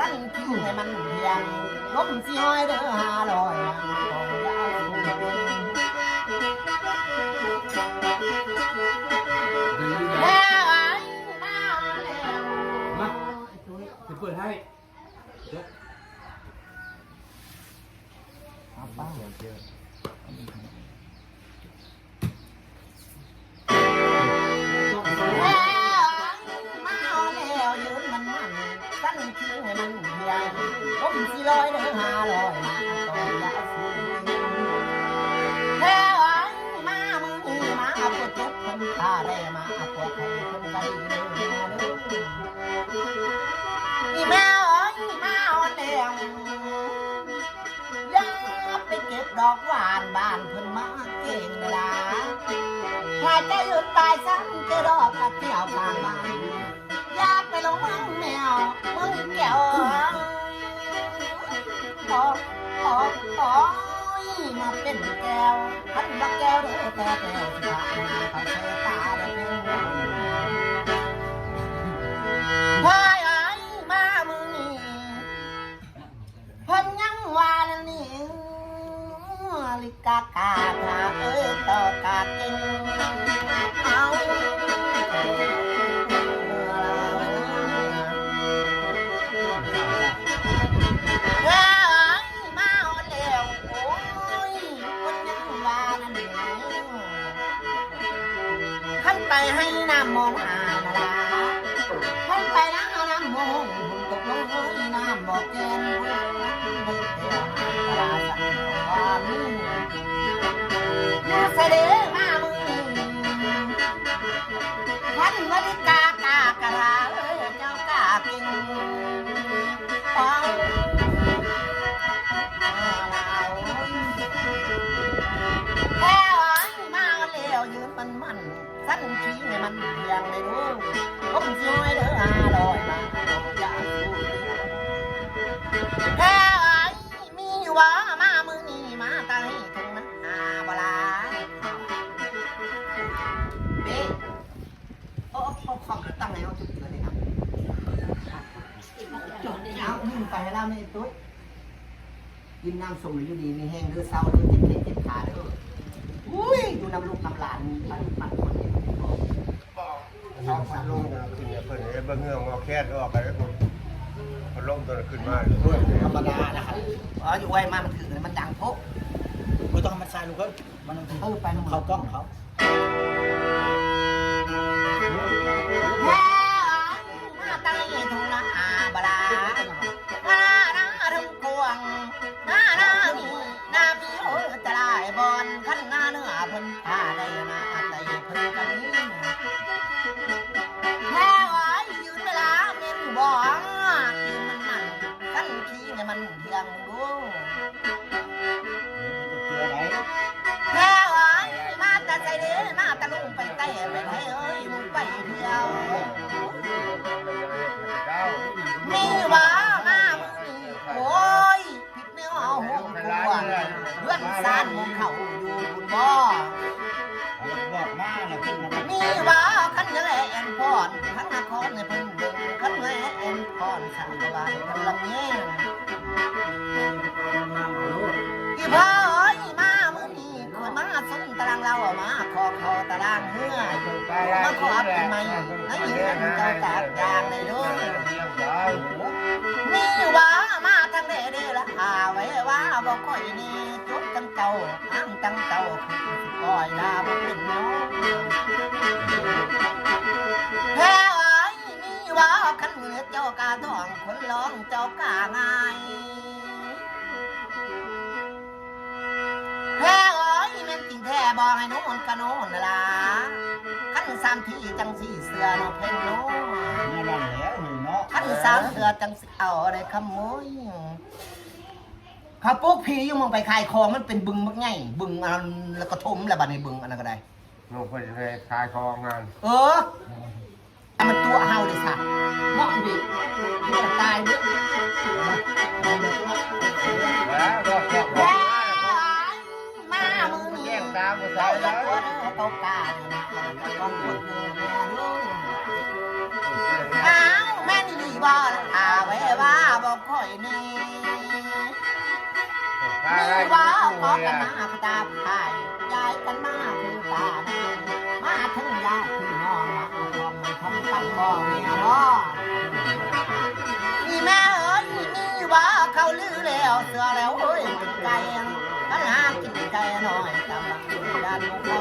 สั้นคิ้วให้มันเพียงลมสิห้อยเด้อ500มาต้องยาวสูงแล้วไอ้มาแล้วมาจะเปิดให้เดี๋ยวป้าเจอสั้นคิ้วให้มันเพียงลมสิร้อยเด้อ500มาต้องยาวสูงแล้วไอ้มามึงมาปวดเจ็บคนตาได้มาปวดให้คนใดอีแม่เอ้ยมาอ่อนแรงอย่าไปเก็บดอกหวานบ้านเพิ่นมาเก่งเวลาถ้าจะหยุดตายซ้ำจะดอกกระเที่ยวข้างบ้านอยากไปลงมึงแมวมึงแก้วมาเป็นแก้วพันบักแก้วเด้อแต่แก้วที่ผ่านมาเขาใช้ตาได้เป็นพายไอ้มามือนี่เพิ่นยังว่าแล้วนี่ลิกากาถาต่อกาเก่งเอาไปให้น้ำมนต์อาลาให้ไปนะน้ำมนต์ตกลงให้น้ำบอกแกนไม่เที่ยวตลาดสังวามีเสด็จมามือท่านวริกากากะลาเจ้ากากินมันสั้นขี้ให้มันเพียงเลยดูผมสิให้เด้อ500มาอย่าสู้แค่ไอ้มีว่ามามือนี่มาตายถึงมันบลาเบ๊โอ้ของตั้งไหนเอาจุดเกิดเลยครับเอานึ่งไปแล้วไม่ตุ้ยกินน้ำส้มอยู่ดีมีแห้งเด้อเศร้าเด้อเจ็บขาเด้ออุ้ยดูน้ำลูกน้ำหลานมันคนเนี่ยเขาพัดลมขึ้นเนี่ยเพิ่นเบิ่งเงือกงอแคดออกไปแล้วพัดลมตัวขึ้นมาด้วยธรรมดานะครับอยู่ไว้มามันถือมันดังพกไม่ต้องมันชายลูกเขามันต้องไปเขากล้องเขาแม่มาตั้งทุ่งนาบลาทุ่งกวงนามีโอ้จะได้บอลขันหน้าเนื้อเพิ่นพาได้มาได้เพิ่นกันนี้แม่ไว้ยืนเวลาเม่นบ่ยืนมันกันขี้ให้มันเพียงดูแม่ไว้มาแต่ใจเด้มาตะลุงไปเตะไปให้เอ้ยมึงไปเที่ยวมีว่ามาโอ้ยผิดเนื้อห้องกวนเพื่อนสานมองเขาอยู่บุญบ่บอกมาแล้วขึ้นมามีว่าขันแหวนพรขันนครในพันเดินขันแหวนพรสังวานกันลำเงี้ยอีพ่อเอ้ยมามือนี้คนมาส้นตารางเรามาคอตารางเหื่อมาขออัพเป็นไม้ให้เห็นเจ้าตากยางเลยด้วยมีว่ามาทั้งเด้ละหาไว้ว่าบอกค่อยนี่จุดตั้งเจ้าอ้างตั้งเจ้าปล่อยดาบ่เป็นน้องแพ้ไอ้มีว่าขันเหนือเจ้ากาทองคนร้องเจ้ากาง่ายแพ้ไอ้แม่นจริงแท้บอกให้โน่นกะโน่นล่ะขันสามทีจังสี่เสือเนาะเพ่งโน่นี่นั่นแหละเนาะขันสามเสือจังสิเอาอะไรขโมยเขาปุ๊กพีอยู่มองไปขายของมันเป็นบึงมักง่ายบึงอันแล้วก็ทมแล้วบัดในบึงอันนั้นก็ได้น้องเพิ่นให้ขายของงานแต่มันตัวเฮาเลยสัตว์มองดิมันตายเด้อแล้วก็มามือนี่ แย่งตามผู้ชาย แล้ แล้ว ว ตกกาก้อนคนเดียวอ้าวแม่นี่ดีบ่ล่ะไว้ว่าบอก อยนี่ พา มี ได้ ว่าข กู อ เนี่ กัน ย มาตาพายย้ายกันมาคือตามาทั้งยาคือน้องมาทอมมันทำกันบ่เมียบ่นี่แม่เอ้ยนี่ว่าเขาลือแล้วเสือแล้วเอ้ยเป็นไก่กันหากินไก่หน่อยกำลังดันเขา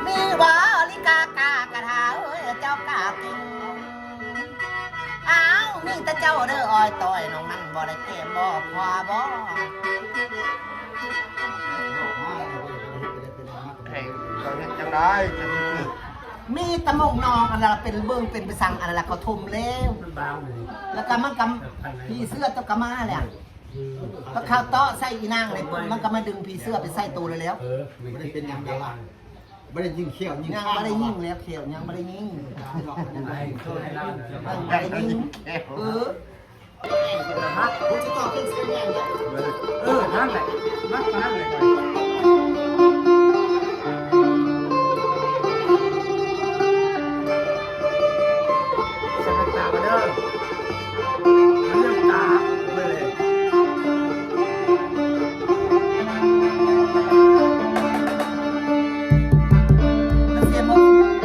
มีว่าลิกากากระทาเอ้ยเจ้ากากินอ้าวมีแต่เจ้าเด้ออ้อยต่อยน้องมันบ่ได้เก็บบ่พอบ่ เฮ้ยเราเห็นจังได้จะสิคือ มีตะมงนองอันละเป็นเบิ่งเป็นไปสั่งอันละเขาทุ่มแล้ว มันบางเลย แล้วก็มันกำผีเสื้อตะกะมาแหละก็ข้าวเตาะใส่อีนางเลยปุ๊บมันก็มาดึงผีเสื้อไปใส่ตัวเลยแล้ว ไม่ได้เป็นยังไงบ้าง ไม่ได้ยิงเขี้ยวยิง ยังไม่ได้ยิงแล้วเขียวยังไม่ได้ยิง ไอ้โซ่ให้เรา ยังไม่ได้ยิงผมจะต่อเครื่องเสียงยังเนี่ย นั่นแหละนั่นเลย สมัครตามาเด้อ เรื่องตา ไม่เลย มันเสียหมด เ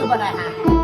คือบ่ได้ฮะ